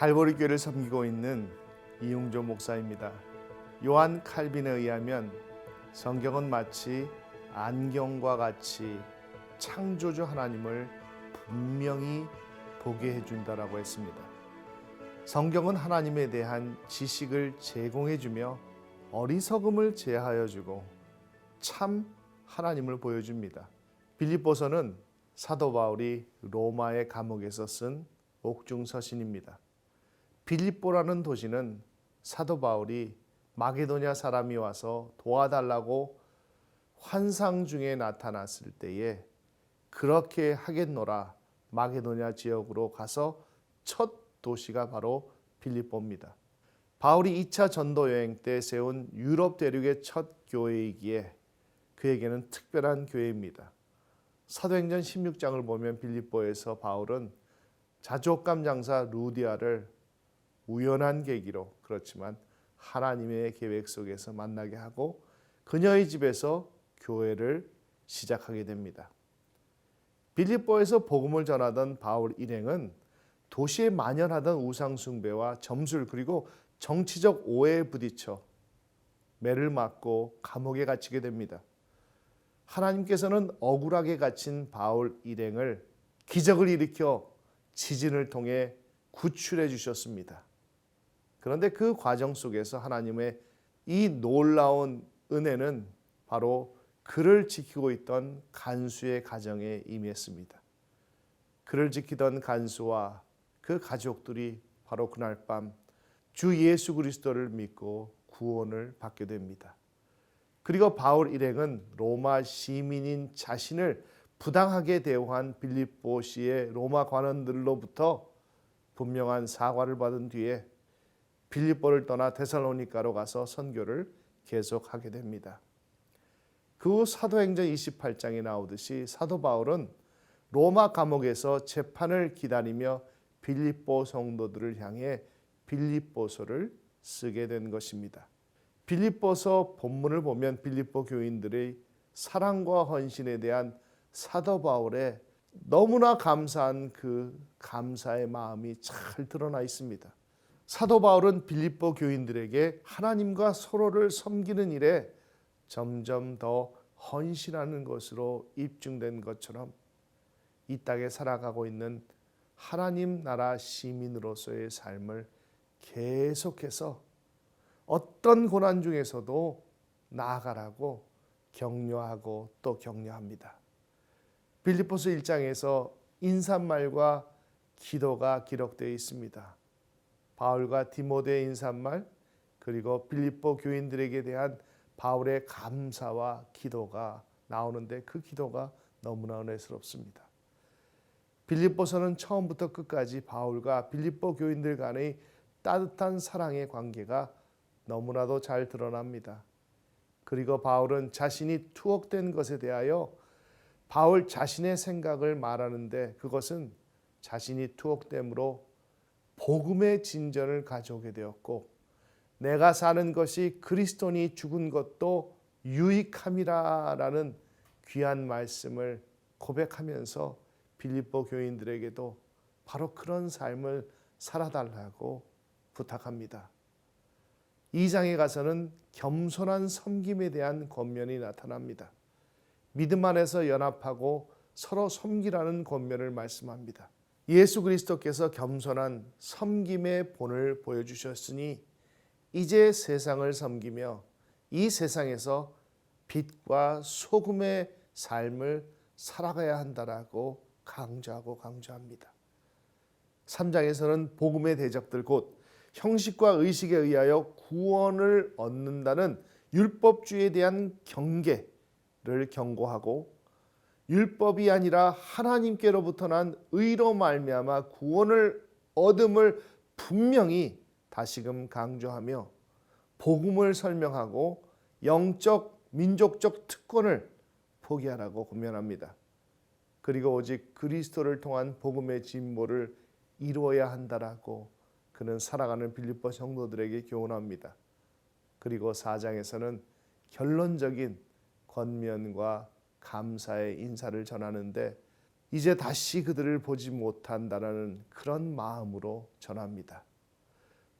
갈보리 교회를 섬기고 있는 이용조 목사입니다. 요한 칼빈에 의하면 성경은 마치 안경과 같이 창조주 하나님을 분명히 보게 해준다라고 했습니다. 성경은 하나님에 대한 지식을 제공해주며 어리석음을 제하여주고 참 하나님을 보여줍니다. 빌립보서는 사도 바울이 로마의 감옥에서 쓴 옥중서신입니다. 빌립보라는 도시는 사도 바울이 마게도냐 사람이 와서 도와달라고 환상 중에 나타났을 때에 그렇게 하겠노라 마게도냐 지역으로 가서 첫 도시가 바로 빌립보입니다. 바울이 2차 전도 여행 때 세운 유럽 대륙의 첫 교회이기에 그에게는 특별한 교회입니다. 사도행전 16장을 보면 빌립보에서 바울은 자족감 장사 루디아를 우연한 계기로, 그렇지만 하나님의 계획 속에서 만나게 하고 그녀의 집에서 교회를 시작하게 됩니다. 빌립보에서 복음을 전하던 바울 일행은 도시에 만연하던 우상 숭배와 점술 그리고 정치적 오해에 부딪혀 매를 맞고 감옥에 갇히게 됩니다. 하나님께서는 억울하게 갇힌 바울 일행을 기적을 일으켜 지진을 통해 구출해 주셨습니다. 그런데 그 과정 속에서 하나님의 이 놀라운 은혜는 바로 그를 지키고 있던 간수의 가정에 임했습니다. 그를 지키던 간수와 그 가족들이 바로 그날 밤 주 예수 그리스도를 믿고 구원을 받게 됩니다. 그리고 바울 일행은 로마 시민인 자신을 부당하게 대우한 빌립보시의 로마 관원들로부터 분명한 사과를 받은 뒤에 빌립보를 떠나 데살로니가로 가서 선교를 계속하게 됩니다. 그 후 사도행전 28장에 나오듯이 사도 바울은 로마 감옥에서 재판을 기다리며 빌립보 성도들을 향해 빌립보서를 쓰게 된 것입니다. 빌립보서 본문을 보면 빌립보 교인들의 사랑과 헌신에 대한 사도 바울의 너무나 감사한 그 감사의 마음이 잘 드러나 있습니다. 사도 바울은 빌립보 교인들에게 하나님과 서로를 섬기는 일에 점점 더 헌신하는 것으로 입증된 것처럼 이 땅에 살아가고 있는 하나님 나라 시민으로서의 삶을 계속해서 어떤 고난 중에서도 나아가라고 격려하고 또 격려합니다. 빌립보서 1장에서 인사말과 기도가 기록되어 있습니다. 바울과 디모데의 인사말 그리고 빌립보 교인들에게 대한 바울의 감사와 기도가 나오는데 그 기도가 너무나 은혜스럽습니다. 빌립보서는 처음부터 끝까지 바울과 빌립보 교인들 간의 따뜻한 사랑의 관계가 너무나도 잘 드러납니다. 그리고 바울은 자신이 투옥된 것에 대하여 바울 자신의 생각을 말하는데 그것은 자신이 투옥됨으로 복음의 진전을 가져오게 되었고 내가 사는 것이 그리스도니 죽은 것도 유익함이라라는 귀한 말씀을 고백하면서 빌립보 교인들에게도 바로 그런 삶을 살아달라고 부탁합니다. 2장에 가서는 겸손한 섬김에 대한 권면이 나타납니다. 믿음 안에서 연합하고 서로 섬기라는 권면을 말씀합니다. 예수 그리스도께서 겸손한 섬김의 본을 보여주셨으니 이제 세상을 섬기며 이 세상에서 빛과 소금의 삶을 살아가야 한다라고 강조합니다. 3장에서는 복음의 대적들 곧 형식과 의식에 의하여 구원을 얻는다는 율법주의에 대한 경계를 경고하고 율법이 아니라 하나님께로부터 난 의로 말미암아 구원을 얻음을 분명히 다시금 강조하며 복음을 설명하고 영적 민족적 특권을 포기하라고 권면합니다. 그리고 오직 그리스도를 통한 복음의 진보를 이루어야 한다라고 그는 살아가는 빌립보 성도들에게 교훈합니다. 그리고 4장에서는 결론적인 권면과 감사의 인사를 전하는데 이제 다시 그들을 보지 못한다라는 그런 마음으로 전합니다.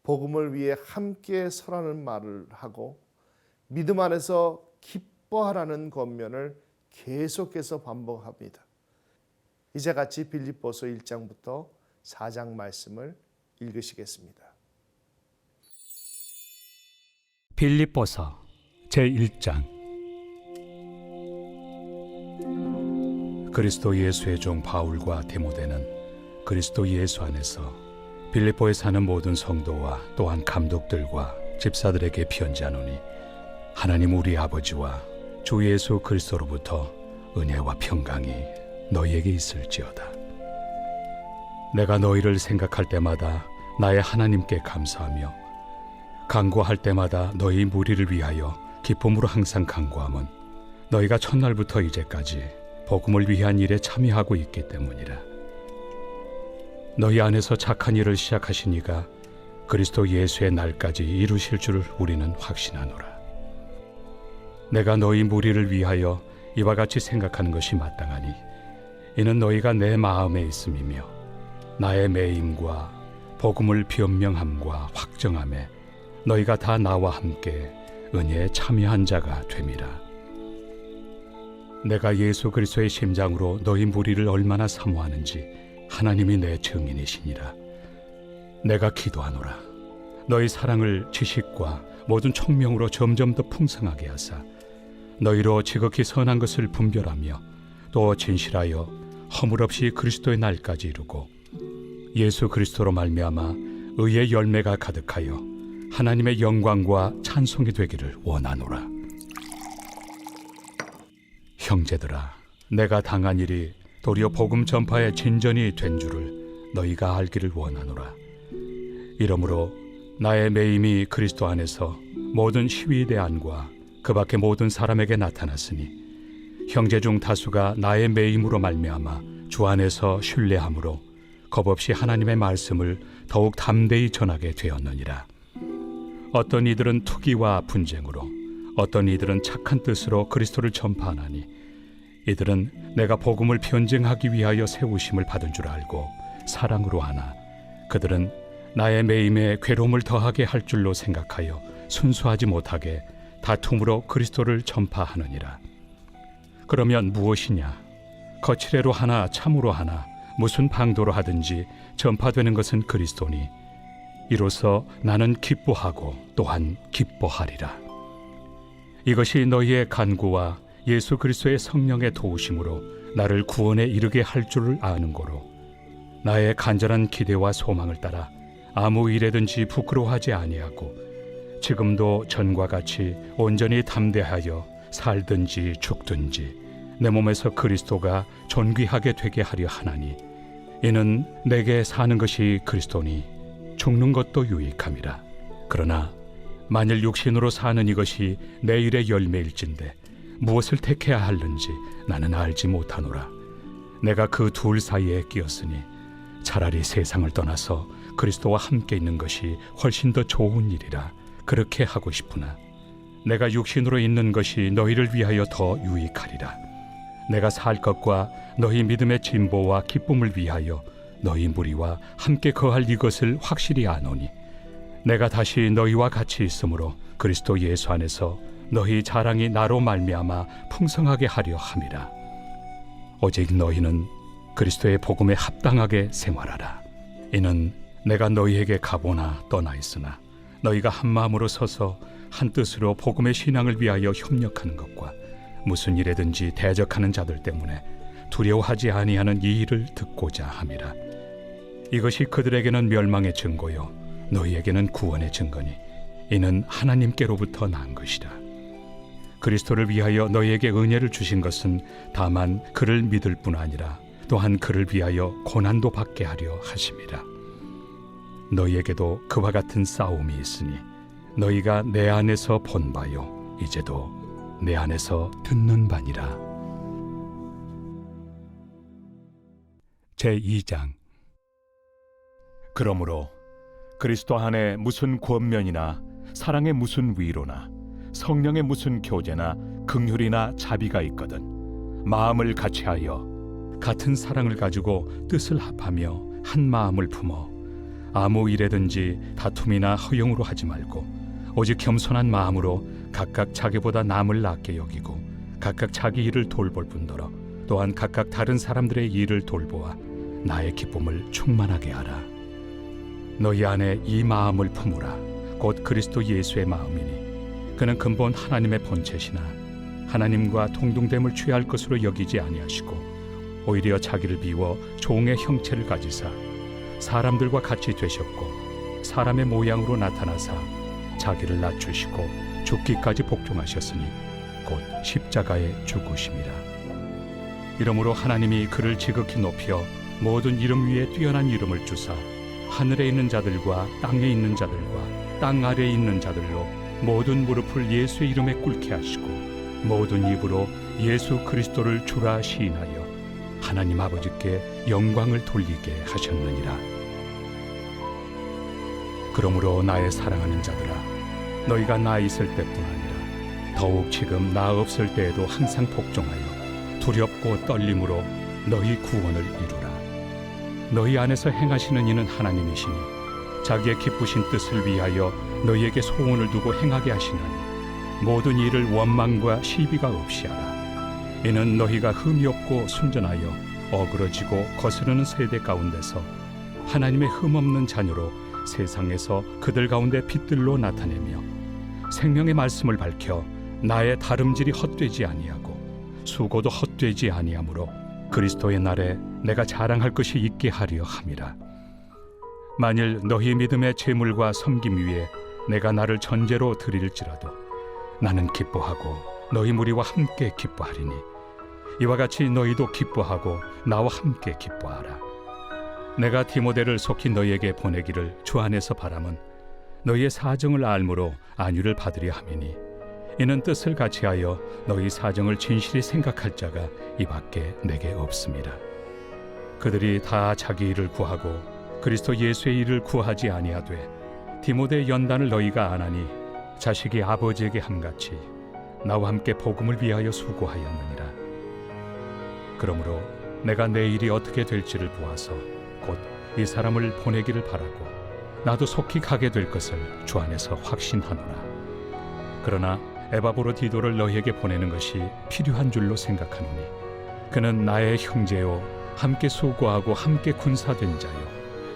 복음을 위해 함께 서라는 말을 하고 믿음 안에서 기뻐하라는 권면을 계속해서 반복합니다. 이제 같이 빌립보서 1장부터 4장 말씀을 읽으시겠습니다. 빌립보서 제1장. 그리스도 예수의 종 바울과 디모데는 그리스도 예수 안에서 빌립보에 사는 모든 성도와 또한 감독들과 집사들에게 편지하노니, 하나님 우리 아버지와 주 예수 그리스도로부터 은혜와 평강이 너희에게 있을지어다. 내가 너희를 생각할 때마다 나의 하나님께 감사하며 간구할 때마다 너희 무리를 위하여 기쁨으로 항상 간구함은 너희가 첫날부터 이제까지 복음을 위한 일에 참여하고 있기 때문이라. 너희 안에서 착한 일을 시작하신 이가 그리스도 예수의 날까지 이루실 줄을 우리는 확신하노라. 내가 너희 무리를 위하여 이와 같이 생각하는 것이 마땅하니 이는 너희가 내 마음에 있음이며 나의 매임과 복음을 변명함과 확정함에 너희가 다 나와 함께 은혜에 참여한 자가 됨이라. 내가 예수 그리스도의 심장으로 너희 무리를 얼마나 사모하는지 하나님이 내 증인이시니라. 내가 기도하노라. 너희 사랑을 지식과 모든 총명으로 점점 더 풍성하게 하사 너희로 지극히 선한 것을 분별하며 또 진실하여 허물 없이 그리스도의 날까지 이루고 예수 그리스도로 말미암아 의의 열매가 가득하여 하나님의 영광과 찬송이 되기를 원하노라. 형제들아, 내가 당한 일이 도리어 복음 전파의 진전이 된 줄을 너희가 알기를 원하노라. 이러므로 나의 매임이 그리스도 안에서 모든 시위대안과 그 밖의 모든 사람에게 나타났으니 형제 중 다수가 나의 매임으로 말미암아 주 안에서 신뢰함으로 겁없이 하나님의 말씀을 더욱 담대히 전하게 되었느니라. 어떤 이들은 투기와 분쟁으로, 어떤 이들은 착한 뜻으로 그리스도를 전파하나니 이들은 내가 복음을 변증하기 위하여 세우심을 받은 줄 알고 사랑으로 하나 그들은 나의 매임에 괴로움을 더하게 할 줄로 생각하여 순수하지 못하게 다툼으로 그리스도를 전파하느니라. 그러면 무엇이냐? 거칠애로 하나 참으로 하나 무슨 방도로 하든지 전파되는 것은 그리스도니 이로써 나는 기뻐하고 또한 기뻐하리라. 이것이 너희의 간구와 예수 그리스도의 성령의 도우심으로 나를 구원에 이르게 할 줄을 아는 고로 나의 간절한 기대와 소망을 따라 아무 일에든지 부끄러워하지 아니하고 지금도 전과 같이 온전히 담대하여 살든지 죽든지 내 몸에서 그리스도가 존귀하게 되게 하려 하나니 이는 내게 사는 것이 그리스도니 죽는 것도 유익함이라. 그러나 만일 육신으로 사는 이것이 내 일의 열매일진데 무엇을 택해야 하는지 나는 알지 못하노라. 내가 그 둘 사이에 끼었으니 차라리 세상을 떠나서 그리스도와 함께 있는 것이 훨씬 더 좋은 일이라 그렇게 하고 싶으나 내가 육신으로 있는 것이 너희를 위하여 더 유익하리라. 내가 살 것과 너희 믿음의 진보와 기쁨을 위하여 너희 무리와 함께 거할 이것을 확실히 아노니 내가 다시 너희와 같이 있으므로 그리스도 예수 안에서 너희 자랑이 나로 말미암아 풍성하게 하려 함이라. 오직 너희는 그리스도의 복음에 합당하게 생활하라. 이는 내가 너희에게 가보나 떠나 있으나 너희가 한 마음으로 서서 한 뜻으로 복음의 신앙을 위하여 협력하는 것과 무슨 일에든지 대적하는 자들 때문에 두려워하지 아니하는 이 일을 듣고자 함이라. 이것이 그들에게는 멸망의 증거요 너희에게는 구원의 증거니 이는 하나님께로부터 난 것이라. 그리스도를 위하여 너희에게 은혜를 주신 것은 다만 그를 믿을 뿐 아니라 또한 그를 위하여 고난도 받게 하려 하심이라. 너희에게도 그와 같은 싸움이 있으니 너희가 내 안에서 본 바요 이제도 내 안에서 듣는 바니라. 제2장. 그러므로 그리스도 안에 무슨 권면이나 사랑의 무슨 위로나 성령의 무슨 교제나 긍휼이나 자비가 있거든 마음을 같이하여 같은 사랑을 가지고 뜻을 합하며 한 마음을 품어 아무 일에든지 다툼이나 허용으로 하지 말고 오직 겸손한 마음으로 각각 자기보다 남을 낫게 여기고 각각 자기 일을 돌볼 뿐더러 또한 각각 다른 사람들의 일을 돌보아 나의 기쁨을 충만하게 하라. 너희 안에 이 마음을 품으라. 곧 그리스도 예수의 마음이니 그는 근본 하나님의 본체시나 하나님과 동등됨을 취할 것으로 여기지 아니하시고 오히려 자기를 비워 종의 형체를 가지사 사람들과 같이 되셨고 사람의 모양으로 나타나사 자기를 낮추시고 죽기까지 복종하셨으니 곧 십자가에 죽으심이라. 이러므로 하나님이 그를 지극히 높여 모든 이름 위에 뛰어난 이름을 주사 하늘에 있는 자들과 땅에 있는 자들과 땅 아래에 있는 자들로 모든 무릎을 예수의 이름에 꿇게 하시고 모든 입으로 예수 그리스도를 주라 시인하여 하나님 아버지께 영광을 돌리게 하셨느니라. 그러므로 나의 사랑하는 자들아, 너희가 나 있을 때뿐 아니라 더욱 지금 나 없을 때에도 항상 복종하여 두렵고 떨림으로 너희 구원을 이루라. 너희 안에서 행하시는 이는 하나님이시니 자기의 기쁘신 뜻을 위하여 너희에게 소원을 두고 행하게 하시나니 모든 일을 원망과 시비가 없이 하라. 이는 너희가 흠이 없고 순전하여 어그러지고 거스르는 세대 가운데서 하나님의 흠없는 자녀로 세상에서 그들 가운데 빛들로 나타내며 생명의 말씀을 밝혀 나의 다름질이 헛되지 아니하고 수고도 헛되지 아니하므로 그리스도의 날에 내가 자랑할 것이 있게 하려 함이라. 만일 너희 믿음의 재물과 섬김 위에 내가 나를 전제로 드릴지라도 나는 기뻐하고 너희 무리와 함께 기뻐하리니 이와 같이 너희도 기뻐하고 나와 함께 기뻐하라. 내가 디모데를 속히 너희에게 보내기를 주 안에서 바람은 너희의 사정을 알므로 안위를 받으려 함이니 이는 뜻을 같이하여 너희 사정을 진실히 생각할 자가 이밖에 내게 없습니다. 그들이 다 자기 일을 구하고 그리스도 예수의 일을 구하지 아니하되 디모데의 연단을 너희가 안하니 자식이 아버지에게 함같이 나와 함께 복음을 위하여 수고하였느니라. 그러므로 내가 내 일이 어떻게 될지를 보아서 곧 이 사람을 보내기를 바라고 나도 속히 가게 될 것을 주 안에서 확신하노라. 그러나 에바브로디도를 너희에게 보내는 것이 필요한 줄로 생각하노니 그는 나의 형제요 함께 수고하고 함께 군사된 자요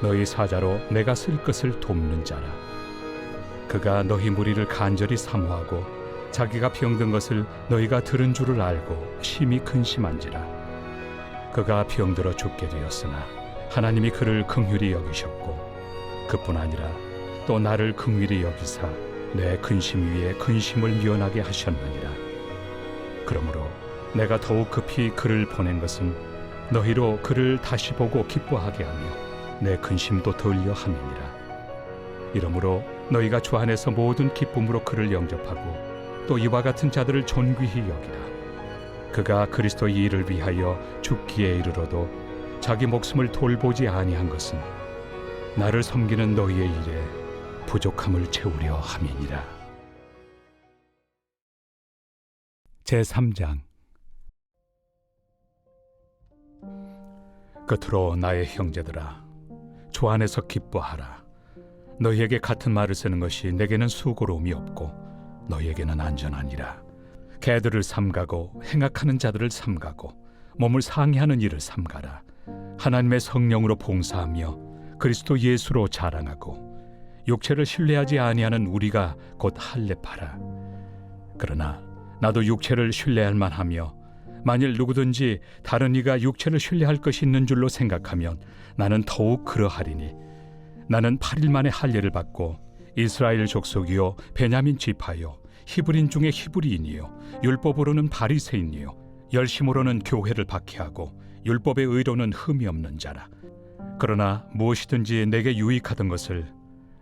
너희 사자로 내가 쓸 것을 돕는 자라. 그가 너희 무리를 간절히 사모하고 자기가 병든 것을 너희가 들은 줄을 알고 심히 근심한지라. 그가 병들어 죽게 되었으나 하나님이 그를 긍휼히 여기셨고 그뿐 아니라 또 나를 긍휼히 여기사 내 근심 위에 근심을 면하게 하셨느니라. 그러므로 내가 더욱 급히 그를 보낸 것은 너희로 그를 다시 보고 기뻐하게 하며 내 근심도 덜려 함이니라. 이러므로 너희가 주 안에서 모든 기쁨으로 그를 영접하고 또 이와 같은 자들을 존귀히 여기라. 그가 그리스도의 일을 위하여 죽기에 이르러도 자기 목숨을 돌보지 아니한 것은 나를 섬기는 너희의 일에 부족함을 채우려 함이니라. 제3장. 끝으로 나의 형제들아, 주 안에서 기뻐하라. 너희에게 같은 말을 쓰는 것이 내게는 수고로움이 없고 너희에게는 안전하니라. 개들을 삼가고 행악하는 자들을 삼가고 몸을 상해하는 일을 삼가라. 하나님의 성령으로 봉사하며 그리스도 예수로 자랑하고 육체를 신뢰하지 아니하는 우리가 곧 할례파라. 그러나 나도 육체를 신뢰할 만하며 만일 누구든지 다른 이가 육체를 신뢰할 것이 있는 줄로 생각하면 나는 더욱 그러하리니 나는 8일 만에 할례를 받고 이스라엘 족속이요 베냐민 지파요 히브리인 중에 히브리인이요 율법으로는 바리새인이요 열심으로는 교회를 박해하고 율법의 의로는 흠이 없는 자라. 그러나 무엇이든지 내게 유익하던 것을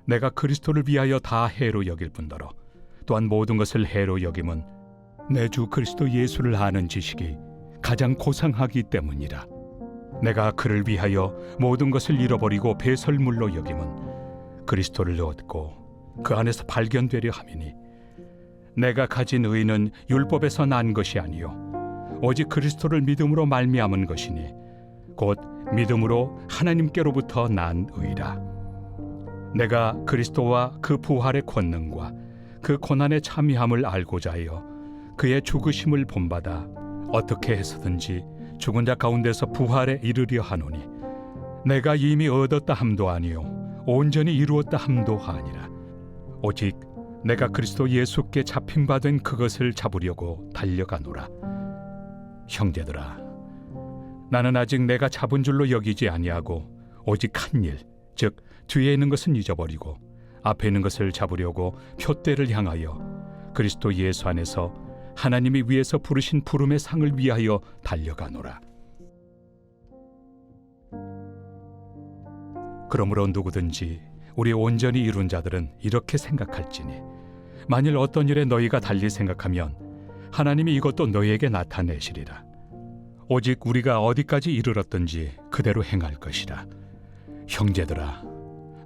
내가 그리스도를 위하여 다 해로 여길 뿐더러 또한 모든 것을 해로 여김은 내 주 그리스도 예수를 아는 지식이 가장 고상하기 때문이라. 내가 그를 위하여 모든 것을 잃어버리고 배설물로 여김은 그리스도를 얻고 그 안에서 발견되려 함이니 내가 가진 의는 율법에서 난 것이 아니요 오직 그리스도를 믿음으로 말미암은 것이니 곧 믿음으로 하나님께로부터 난 의라. 내가 그리스도와 그 부활의 권능과 그 고난의 참여함을 알고자 하여 그의 죽으심을 본받아 어떻게 해서든지 죽은 자 가운데서 부활에 이르려 하노니 내가 이미 얻었다 함도 아니요 온전히 이루었다 함도 아니라 오직 내가 그리스도 예수께 잡힌 바 된 그것을 잡으려고 달려가노라. 형제들아, 나는 아직 내가 잡은 줄로 여기지 아니하고 오직 한 일, 즉 뒤에 있는 것은 잊어버리고 앞에 있는 것을 잡으려고 표대를 향하여 그리스도 예수 안에서 하나님이 위에서 부르신 부름의 상을 위하여 달려가노라. 그러므로 누구든지 우리 온전히 이룬 자들은 이렇게 생각할지니 만일 어떤 일에 너희가 달리 생각하면 하나님이 이것도 너희에게 나타내시리라. 오직 우리가 어디까지 이르렀든지 그대로 행할 것이라. 형제들아,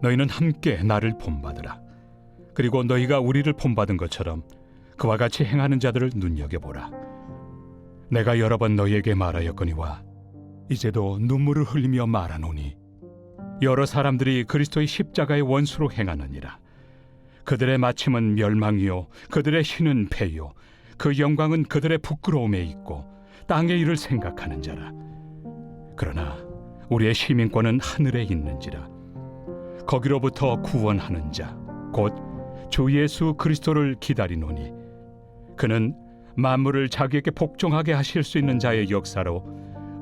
너희는 함께 나를 본받으라. 그리고 너희가 우리를 본받은 것처럼 그와 같이 행하는 자들을 눈여겨보라. 내가 여러 번 너희에게 말하였거니와 이제도 눈물을 흘리며 말하노니 여러 사람들이 그리스도의 십자가의 원수로 행하느니라. 그들의 마침은 멸망이요 그들의 신은 패요 그 영광은 그들의 부끄러움에 있고 땅의 일을 생각하는 자라. 그러나 우리의 시민권은 하늘에 있는지라. 거기로부터 구원하는 자 곧 주 예수 그리스도를 기다리노니 그는 만물을 자기에게 복종하게 하실 수 있는 자의 역사로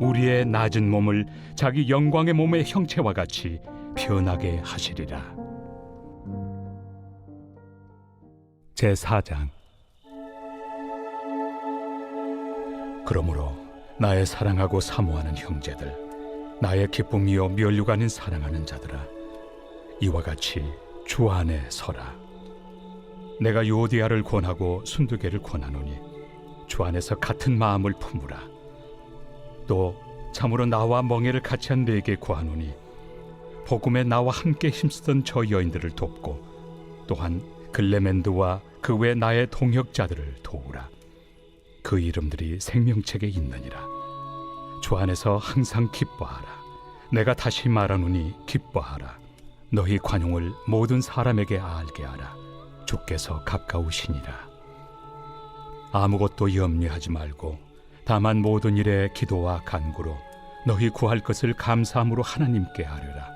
우리의 낮은 몸을 자기 영광의 몸의 형체와 같이 변하게 하시리라. 제4장. 그러므로 나의 사랑하고 사모하는 형제들, 나의 기쁨이요 면류가 아닌 사랑하는 자들아, 이와 같이 주 안에 서라. 내가 요디아를 권하고 순두개를 권하노니 주 안에서 같은 마음을 품으라. 또 참으로 나와 멍에를 같이 한 네게 구하노니 복음에 나와 함께 힘쓰던 저 여인들을 돕고 또한 글레멘드와 그 외 나의 동역자들을 도우라. 그 이름들이 생명책에 있느니라. 주 안에서 항상 기뻐하라. 내가 다시 말하노니 기뻐하라. 너희 관용을 모든 사람에게 알게 하라. 주께서 가까우시니라. 아무것도 염려하지 말고 다만 모든 일에 기도와 간구로 너희 구할 것을 감사함으로 하나님께 아뢰라.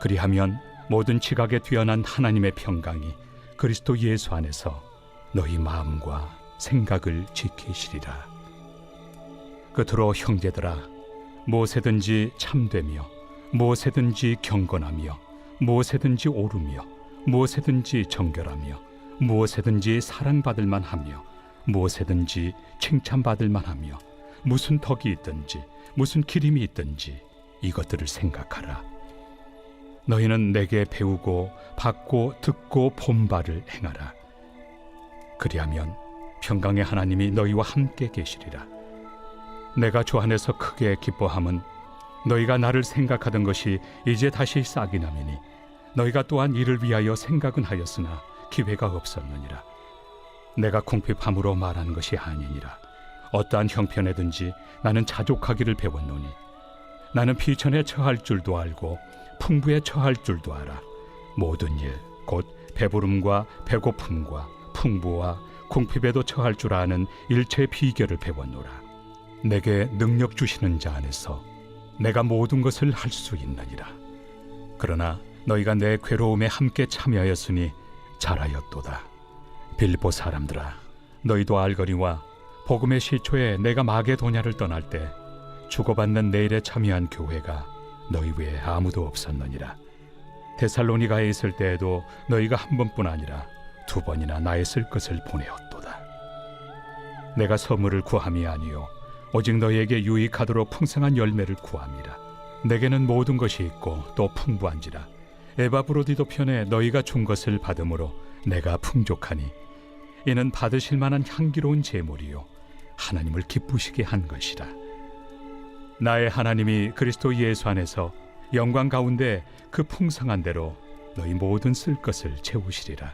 그리하면 모든 지각에 뛰어난 하나님의 평강이 그리스도 예수 안에서 너희 마음과 생각을 지키시리라. 끝으로 형제들아, 무엇에든지 참되며 무엇에든지 경건하며 무엇에든지 옳으며 무엇에든지 정결하며 무엇에든지 사랑받을 만하며 무엇에든지 칭찬받을 만하며 무슨 덕이 있든지 무슨 기림이 있든지 이것들을 생각하라. 너희는 내게 배우고 받고 듣고 본 바를 행하라. 그리하면 평강의 하나님이 너희와 함께 계시리라. 내가 주 안에서 크게 기뻐함은 너희가 나를 생각하던 것이 이제 다시 싹이 나매니 너희가 또한 이를 위하여 생각은 하였으나 기회가 없었느니라. 내가 궁핍함으로 말하는 것이 아니니라. 어떠한 형편에든지 나는 자족하기를 배웠노니 나는 비천에 처할 줄도 알고 풍부에 처할 줄도 알아. 모든 일 곧 배부름과 배고픔과 풍부와 궁핍에도 처할 줄 아는 일체의 비결을 배웠노라. 내게 능력 주시는 자 안에서 내가 모든 것을 할 수 있느니라. 그러나 너희가 내 괴로움에 함께 참여하였으니 잘하였도다. 빌립보 사람들아, 너희도 알거니와 복음의 시초에 내가 마게도냐를 떠날 때 주고받는 내 일에 참여한 교회가 너희 외에 아무도 없었느니라. 데살로니가에 있을 때에도 너희가 한 번뿐 아니라 두 번이나 나의 쓸 것을 보내었도다. 내가 선물을 구함이 아니요 오직 너희에게 유익하도록 풍성한 열매를 구함이라. 내게는 모든 것이 있고 또 풍부한지라. 에바브로디도 편에 너희가 준 것을 받음으로 내가 풍족하니 이는 받으실 만한 향기로운 제물이요 하나님을 기쁘시게 한 것이라. 나의 하나님이 그리스도 예수 안에서 영광 가운데 그 풍성한 대로 너희 모든 쓸 것을 채우시리라.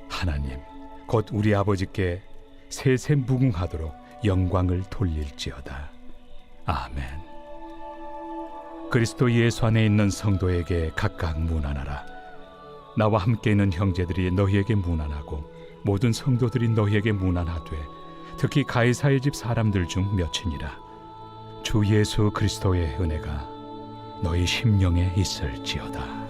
하나님 곧 우리 아버지께 세세 무궁하도록 영광을 돌릴지어다. 아멘. 그리스도 예수 안에 있는 성도에게 각각 문안하라. 나와 함께 있는 형제들이 너희에게 문안하고 모든 성도들이 너희에게 문안하되 특히 가이사의 집 사람들 중 몇이니라. 주 예수 그리스도의 은혜가 너희 심령에 있을지어다.